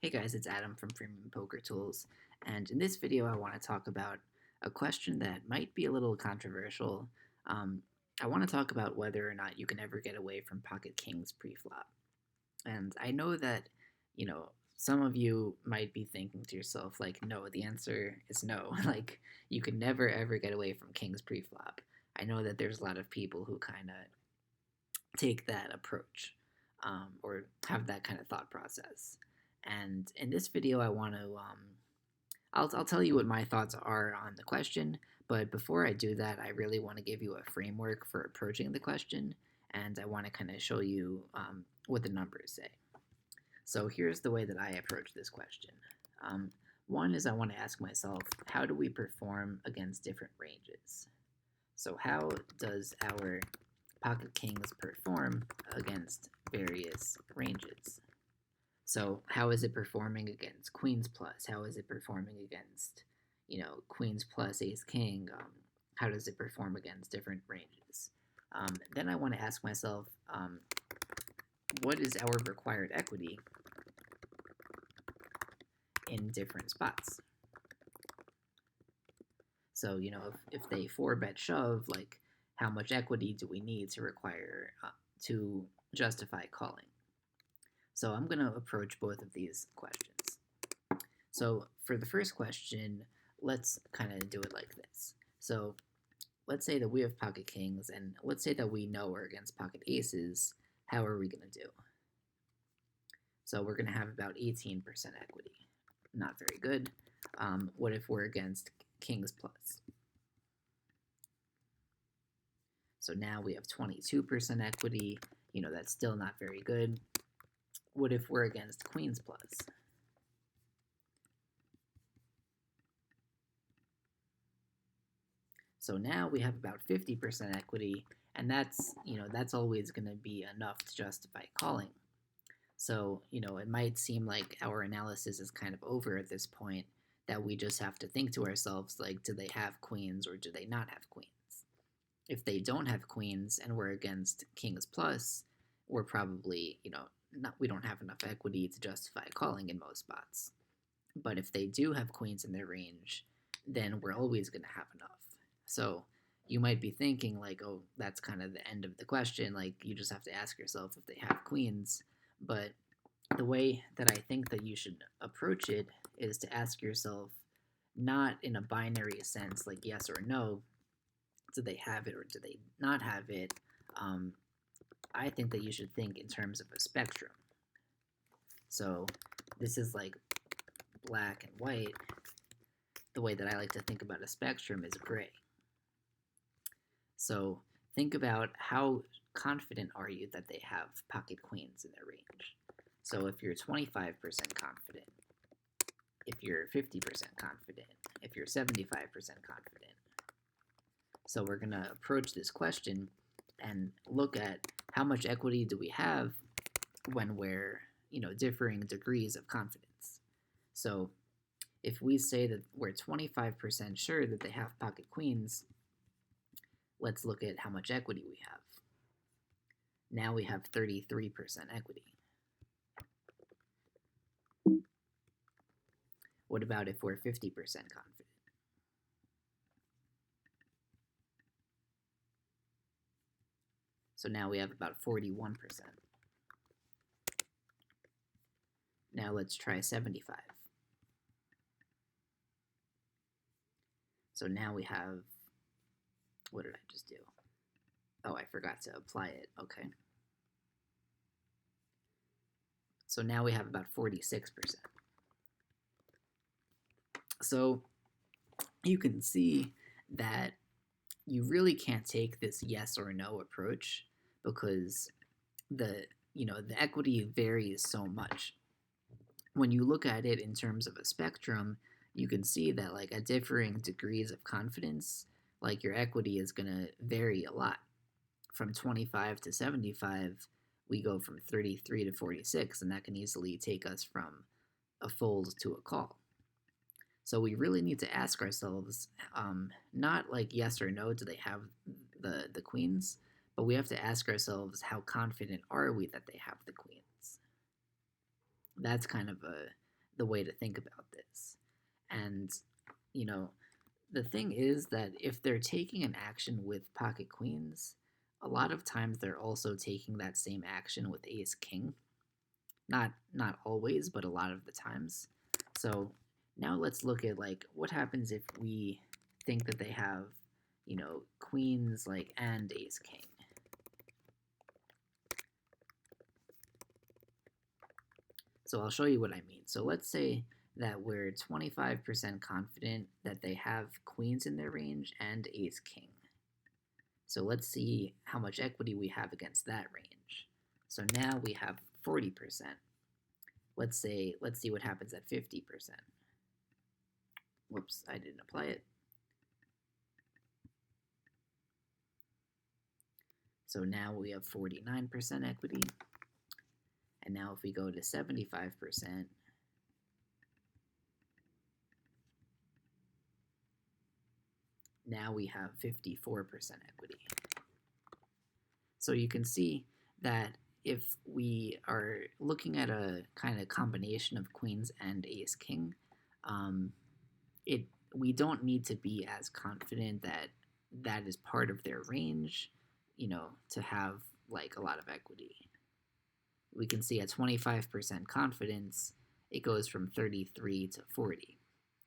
Hey guys, it's Adam from Premium Poker Tools, and in this video I want to talk about a question that might be a little controversial. I want to talk about whether or not you can ever get away from pocket kings pre-flop. And I know that, some of you might be thinking to yourself, like, no, the answer is no. Like, you can never ever get away from kings pre-flop. I know that there's a lot of people who kind of take that approach or have that kind of thought process. And in this video, I want to, I'll tell you what my thoughts are on the question. But before I do that, I really want to give you a framework for approaching the question, and I want to kind of show you what the numbers say. So here's the way that I approach this question. One is I want to ask myself, how do we perform against different ranges? So how does our pocket kings perform against various ranges? So how is it performing against queens plus? How is it performing against, queens plus ace king? How does it perform against different ranges? Then I want to ask myself, what is our required equity in different spots? So, if they 4-bet shove, like, how much equity do we need to require to justify calling? So I'm going to approach both of these questions. So for the first question, let's kind of do it like this. So let's say that we have pocket kings, and let's say that we know we're against pocket aces. How are we going to do? So we're going to have about 18% equity. Not very good. What if we're against kings plus? So now we have 22% equity. That's still not very good. What if we're against queens plus? So now we have about 50% equity, and that's always going to be enough to justify calling. So, it might seem like our analysis is kind of over at this point, that we just have to think to ourselves, like, do they have queens or do they not have queens? If they don't have queens and we're against kings plus, we're probably, we don't have enough equity to justify calling in most spots. But if they do have queens in their range, then we're always going to have enough. So you might be thinking, like, oh, that's kind of the end of the question. Like, you just have to ask yourself if they have queens. But the way that I think that you should approach it is to ask yourself, not in a binary sense, like yes or no, do they have it or do they not have it? I think that you should think in terms of a spectrum. So this is like black and white. The way that I like to think about a spectrum is gray. So think about how confident are you that they have pocket queens in their range. So if you're 25% confident, if you're 50% confident, if you're 75% confident. So we're going to approach this question and look at how much equity do we have when we're, differing degrees of confidence. So if we say that we're 25% sure that they have pocket queens, let's look at how much equity we have. Now we have 33% equity. What about if we're 50% confident? So now we have about 41%. Now let's try 75. So now we have, what did I just do? Oh, I forgot to apply it. Okay. So now we have about 46%. So you can see that you really can't take this yes or no approach because the equity varies so much. When you look at it in terms of a spectrum, you can see that, like, at differing degrees of confidence, like, your equity is going to vary a lot. From 25 to 75, we go from 33 to 46, and that can easily take us from a fold to a call. So we really need to ask ourselves, not like yes or no, do they have the queens, but we have to ask ourselves, how confident are we that they have the queens? That's kind of the way to think about this. And, you know, the thing is that if they're taking an action with pocket queens, a lot of times they're also taking that same action with ace king. Not always, but a lot of the times. So now let's look at like what happens if we think that they have, queens like and ace king. So I'll show you what I mean. So let's say that we're 25% confident that they have queens in their range and ace king. So let's see how much equity we have against that range. So now we have 40%. Let's see what happens at 50%. Whoops, I didn't apply it. So now we have 49% equity. And now if we go to 75%, now we have 54% equity. So you can see that if we are looking at a kind of combination of queens and ace king, we don't need to be as confident that that is part of their range, to have like a lot of equity. We can see at 25% confidence, it goes from 33 to 40.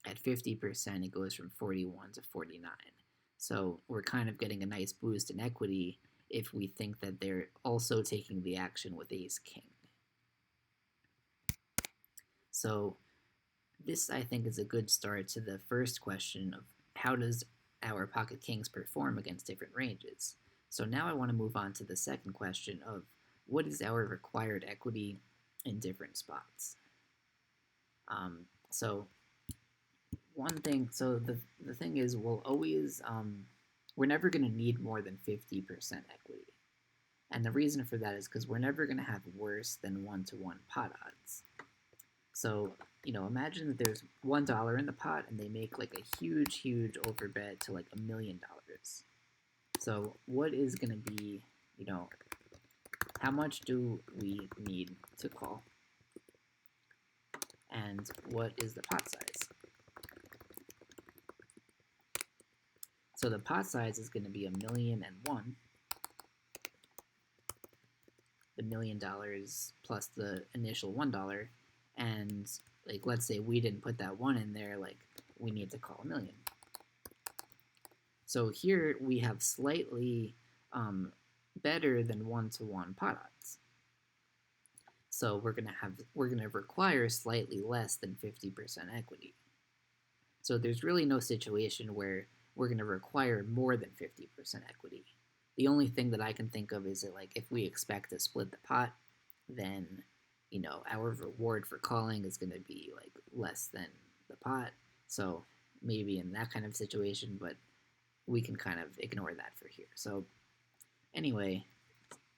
At 50%, it goes from 41 to 49. So we're kind of getting a nice boost in equity if we think that they're also taking the action with ace king. So this, I think, is a good start to the first question of how does our pocket kings perform against different ranges. So now I want to move on to the second question of what is our required equity in different spots. So the thing is we'll always, we're never going to need more than 50% equity. And the reason for that is because we're never going to have worse than 1-to-1 pot odds. So, imagine that there's $1 in the pot and they make like a huge, huge overbet to like $1 million. So what is going to be, how much do we need to call? And what is the pot size? So the pot size is going to be $1,000,001. The $1 million plus the initial $1. And like, let's say we didn't put that 1 in there, like we need to call $1 million. So here we have slightly better than 1-to-1 pot odds. So we're gonna require slightly less than 50% equity. So there's really no situation where we're gonna require more than 50% equity. The only thing that I can think of is that like if we expect to split the pot, then our reward for calling is going to be like less than the pot. So maybe in that kind of situation, but we can kind of ignore that for here. So anyway,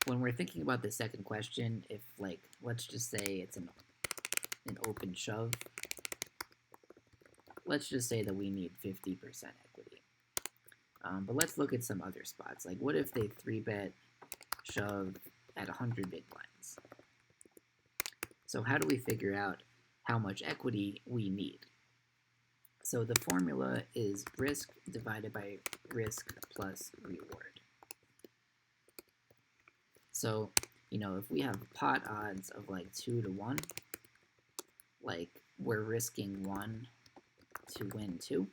when we're thinking about the second question, if like, let's just say it's an open shove, let's just say that we need 50% equity. But let's look at some other spots. Like what if they 3-bet shove at 100 big blinds? So how do we figure out how much equity we need? So the formula is risk divided by risk plus reward. So, if we have pot odds of like 2-to-1, like we're risking 1 to win 2.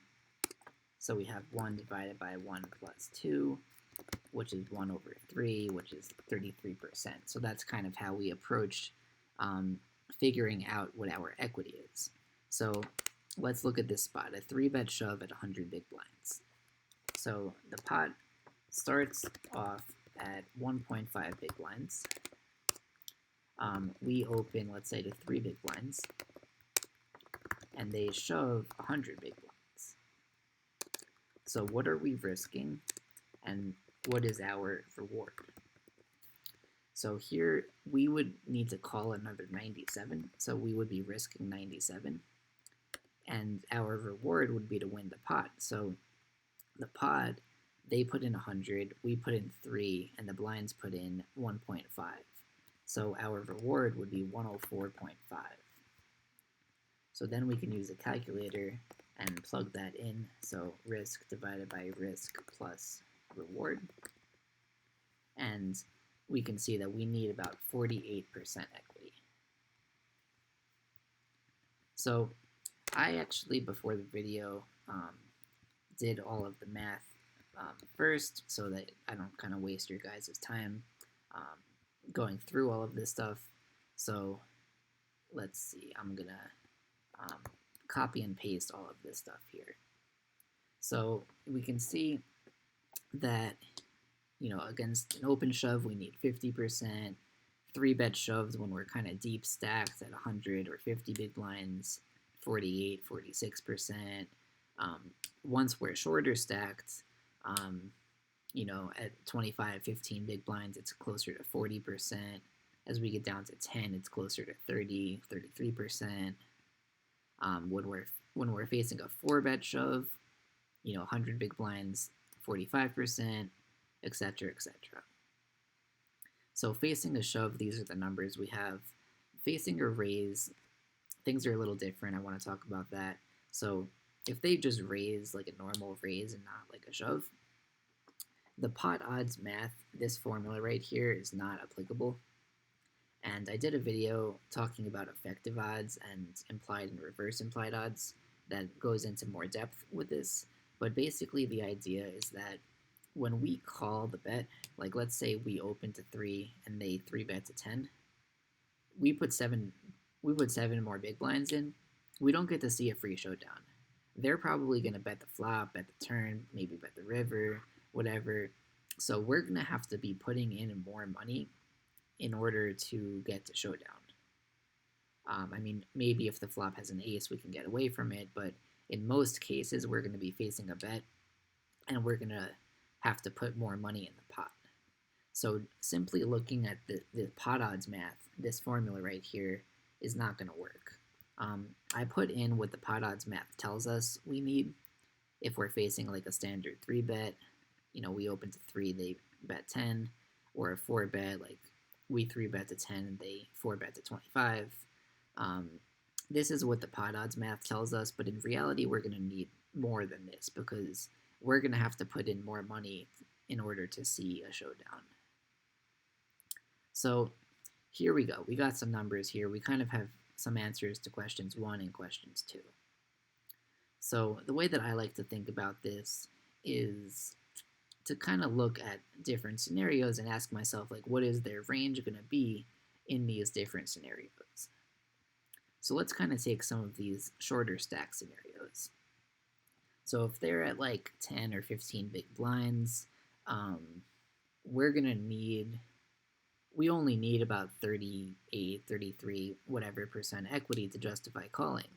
So we have 1 divided by 1 plus 2, which is 1/3, which is 33%. So that's kind of how we approach figuring out what our equity is. So let's look at this spot, a 3-bet shove at 100 big blinds. So the pot starts off at 1.5 big blinds. We open, let's say, to 3 big blinds, and they shove 100 big blinds. So what are we risking, and what is our reward? So here we would need to call another 97, so we would be risking 97, and our reward would be to win the pot. So the pot, they put in 100, we put in 3, and the blinds put in 1.5. So our reward would be 104.5. So then we can use a calculator and plug that in. So risk divided by risk plus reward. And we can see that we need about 48% equity. So I actually, before the video, did all of the math first so that I don't kind of waste your guys' time going through all of this stuff. So let's see, I'm going to copy and paste all of this stuff here. So we can see that, against an open shove, we need 50%. 3-bet shoves when we're kind of deep stacked at 100 or 50 big blinds, 48, 46%. Once we're shorter stacked, at 25, 15 big blinds, it's closer to 40%. As we get down to 10, it's closer to 30, 33%. When we're facing a 4-bet shove, 100 big blinds, 45%, etc., etc. So facing a shove, these are the numbers we have. Facing a raise, things are a little different. I want to talk about that. So if they just raise like a normal raise and not like a shove, the pot odds math, this formula right here, is not applicable. And I did a video talking about effective odds and implied and reverse implied odds that goes into more depth with this. But basically the idea is that when we call the bet, like let's say we open to 3 and they 3-bet to 10, we put 7 more big blinds in, we don't get to see a free showdown. They're probably going to bet the flop, bet the turn, maybe bet the river, whatever. So we're going to have to be putting in more money in order to get to showdown. Maybe if the flop has an ace, we can get away from it, but in most cases, we're going to be facing a bet, and we're going to have to put more money in the pot. So simply looking at the pot odds math, this formula right here is not going to work. I put in what the pot odds math tells us we need. If we're facing like a standard 3-bet, we open to 3, they bet 10, or a 4-bet, like we 3-bet to 10, they 4-bet to 25. This is what the pot odds math tells us, but in reality, we're going to need more than this because we're going to have to put in more money in order to see a showdown. So here we go. We got some numbers here. We kind of have some answers to questions 1 and questions 2. So the way that I like to think about this is to kind of look at different scenarios and ask myself, like, what is their range going to be in these different scenarios? So let's kind of take some of these shorter stack scenarios. So if they're at like 10 or 15 big blinds, we're going to need, we only need about 38, 33, whatever percent equity to justify calling.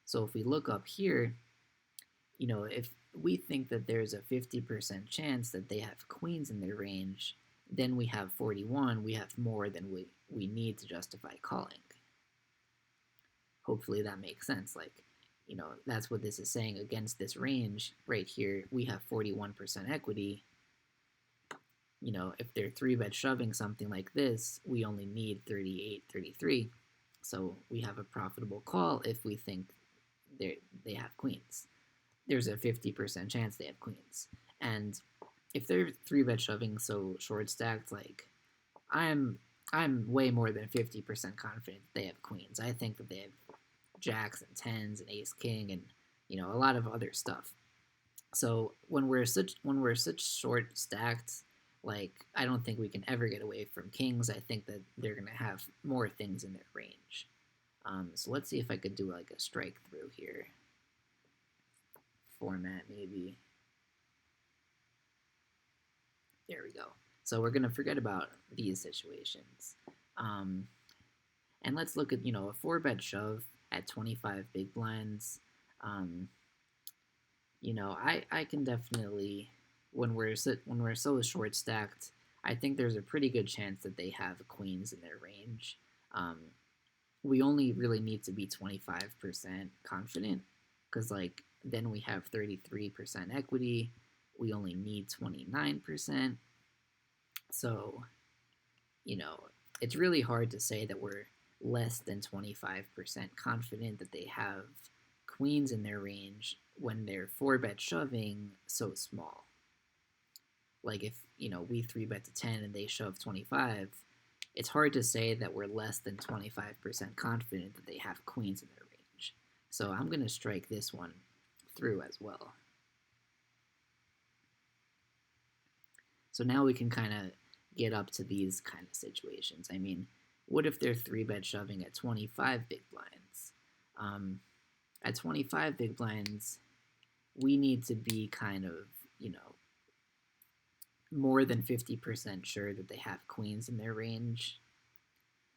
So if we look up here, if we think that there's a 50% chance that they have queens in their range, then we have 41, we have more than we need to justify calling. Hopefully that makes sense. Like, that's what this is saying. Against this range right here, we have 41% equity. If they're 3-bet shoving something like this, we only need 38, 33. So we have a profitable call if we think they have queens. There's a 50% chance they have queens. And if they're 3-bet shoving so short stacked, like I'm way more than 50% confident they have queens. I think that they have jacks and tens and ace king and a lot of other stuff. So when we're such short stacked, like I don't think we can ever get away from kings. I think that they're gonna have more things in their range. So let's see if I could do like a strike through here format maybe. There we go. So we're gonna forget about these situations. And let's look at, a 4-bet shove at 25 big blinds. I can definitely, when we're so short stacked, I think there's a pretty good chance that they have queens in their range. We only really need to be 25% confident because then we have 33% equity. We only need 29%. So, it's really hard to say that we're less than 25% confident that they have queens in their range when they're 4-bet shoving so small. Like if, we 3-bet to 10 and they shove 25, it's hard to say that we're less than 25% confident that they have queens in their range. So I'm going to strike this one through as well. So now we can kind of get up to these kind of situations. I mean, what if they're 3-bet shoving at 25 big blinds? At 25 big blinds, we need to be kind of, more than 50% sure that they have queens in their range.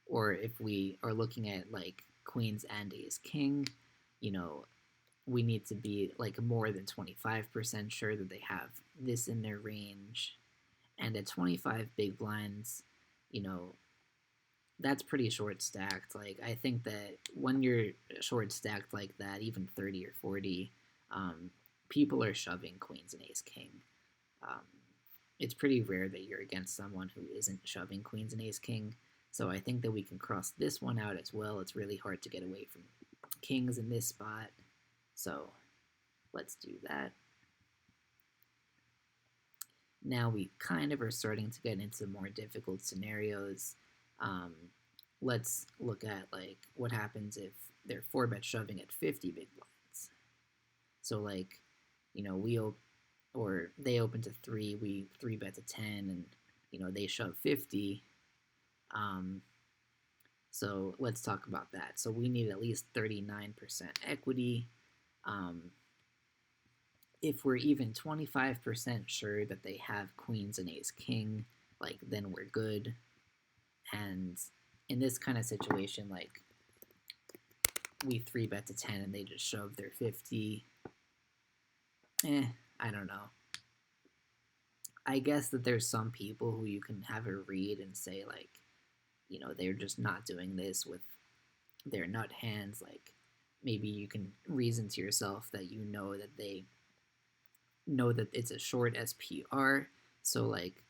Or if we are looking at like queens and ace king, we need to be like more than 25% sure that they have this in their range. And at 25 big blinds, that's pretty short stacked. Like, I think that when you're short stacked like that, even 30 or 40, people are shoving queens and ace king. It's pretty rare that you're against someone who isn't shoving queens and ace king. So I think that we can cross this one out as well. It's really hard to get away from kings in this spot. So let's do that. Now we kind of are starting to get into more difficult scenarios. Let's look at like what happens if they're 4-bet shoving at 50 big blinds. So like, or they open to 3, we 3-bet to 10, and they shove 50. So let's talk about that. So we need at least 39% equity. If we're even 25% sure that they have queens and ace king, like, then we're good. And in this kind of situation, like, we 3-bet to 10 and they just shove their 50. I don't know. I guess that there's some people who you can have a read and say, like, they're just not doing this with their nut hands. Like, maybe you can reason to yourself that that they know that it's a short SPR, so like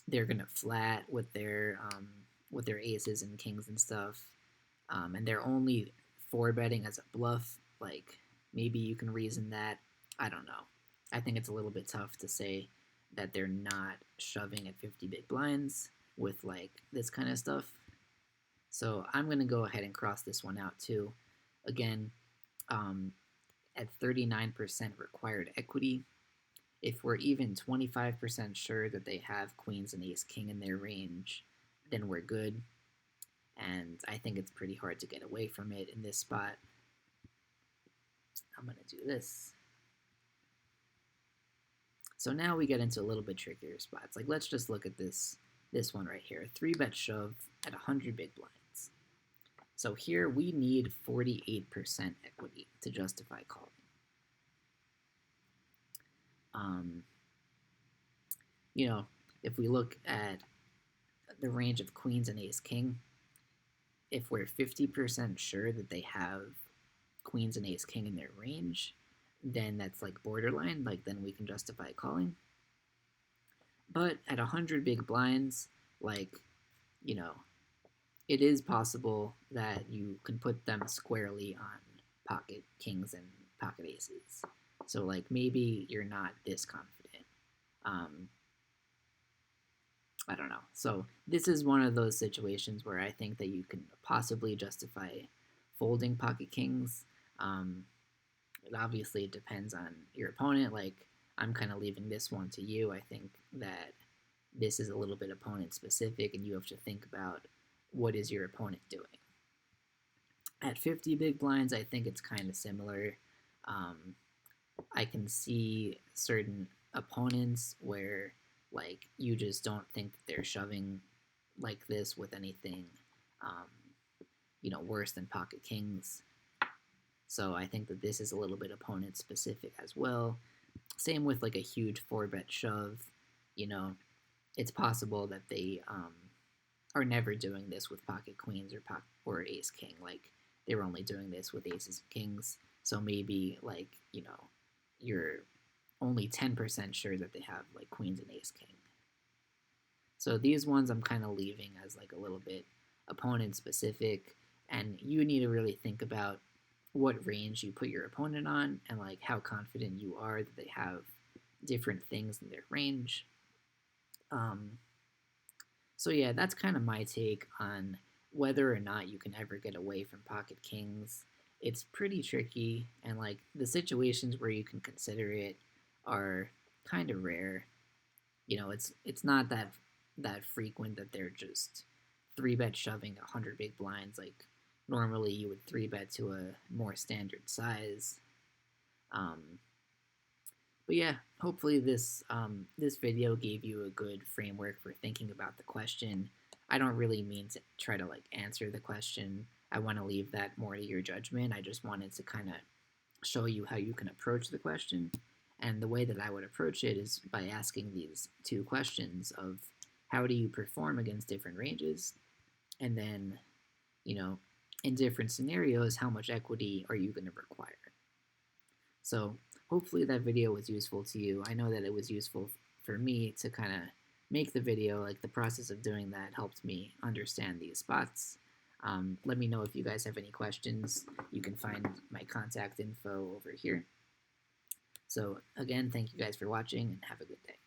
they're gonna flat with their aces and kings and stuff, and they're only 4-betting as a bluff. Like, maybe you can reason that. I don't know. I think it's a little bit tough to say that they're not shoving at 50 big blinds with like this kind of stuff. So I'm gonna go ahead and cross this one out too. Again, at 39% required equity, if we're even 25% sure that they have queens and ace king in their range, then we're good. And I think it's pretty hard to get away from it in this spot. I'm going to do this. So now we get into a little bit trickier spots. Like, let's just look at this one right here. 3-bet shove at 100 big blinds. So here we need 48% equity to justify calling. If we look at the range of queens and ace king, if we're 50% sure that they have queens and ace king in their range, then that's like borderline, like then we can justify calling. But at 100 big blinds, like, it is possible that you can put them squarely on pocket kings and pocket aces. So like maybe you're not this confident. I don't know. So this is one of those situations where I think that you can possibly justify folding pocket kings. It depends on your opponent. Like, I'm kind of leaving this one to you. I think that this is a little bit opponent specific, and you have to think about what is your opponent doing. At 50 big blinds, I think it's kind of similar. I can see certain opponents where, like, you just don't think that they're shoving like this with anything, worse than pocket kings. So I think that this is a little bit opponent specific as well. Same with like a huge 4-bet shove. It's possible that they are never doing this with pocket queens or ace king. Like, they were only doing this with aces and kings. So maybe like you're only 10% sure that they have like queens and ace king. So these ones I'm kind of leaving as like a little bit opponent specific. And you need to really think about what range you put your opponent on and like how confident you are that they have different things in their range. Um, so yeah, that's kind of my take on whether or not you can ever get away from pocket kings. It's pretty tricky, and like the situations where you can consider it are kind of rare. It's not that frequent that they're just three bet shoving 100 big blinds. Like normally you would three bet to a more standard size. Um, but yeah, hopefully this video gave you a good framework for thinking about the question. I don't really mean to try to like answer the question. I want to leave that more to your judgment. I just wanted to kind of show you how you can approach the question. And the way that I would approach it is by asking these two questions of how do you perform against different ranges? And then, you know, in different scenarios, how much equity are you going to require? So hopefully that video was useful to you. I know that it was useful for me to kind of make the video. Like the process of doing that helped me understand these spots. Let me know if you guys have any questions. You can find my contact info over here. So again, thank you guys for watching and have a good day.